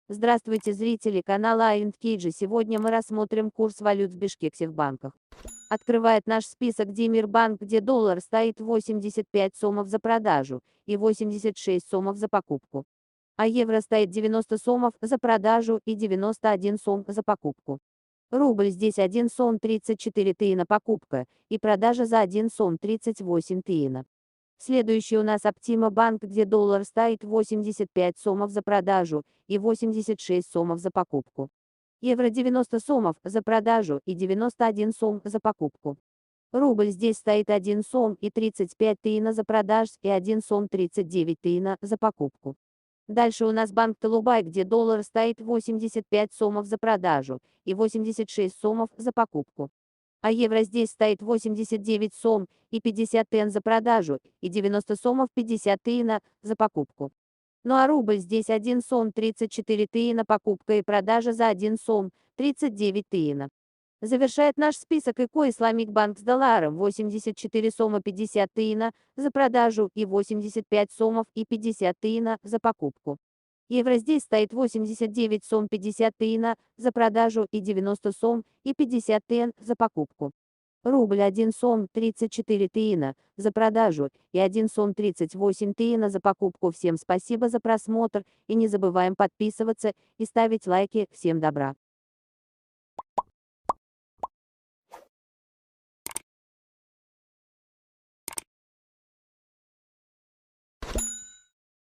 Здравствуйте, зрители канала АИНТКейджи. Сегодня мы рассмотрим курс валют в Бишкекских банках. Открывает наш список Демирбанк, где доллар стоит 85 сомов за продажу и 86 сомов за покупку. А евро стоит 90 сомов за продажу и 91 сом за покупку. Рубль здесь 1 сом 34 тиына покупка и продажа за 1 сом 38 тиына. Следующий у нас Оптима банк, где доллар стоит 85 сомов за продажу и 86 сомов за покупку. Евро 90 сомов за продажу и 91 сом за покупку. Рубль здесь стоит 1 сом и 35 тиына за продаж и 1 сом 39 тиына за покупку. Дальше у нас банк Талубай, где доллар стоит 85 сомов за продажу и 86 сомов за покупку. А евро здесь стоит 89 сом и 50 тен за продажу и 90 сомов 50 тиына за покупку. Ну а рубль здесь 1 сом 34 тиына покупка и продажа за 1 сом 39 тиына. Завершает наш список ИКО Исламик Банк с долларом 84 сома 50 тиына за продажу и 85 сомов и 50 тиына за покупку. Евро здесь стоит 89 сом 50 тиына за продажу и 90 сом и 50 тен за покупку. Рубль 1 сом 34 тиына за продажу и 1 сом 38 тиына за покупку. Всем спасибо за просмотр и не забываем подписываться и ставить лайки. Всем добра.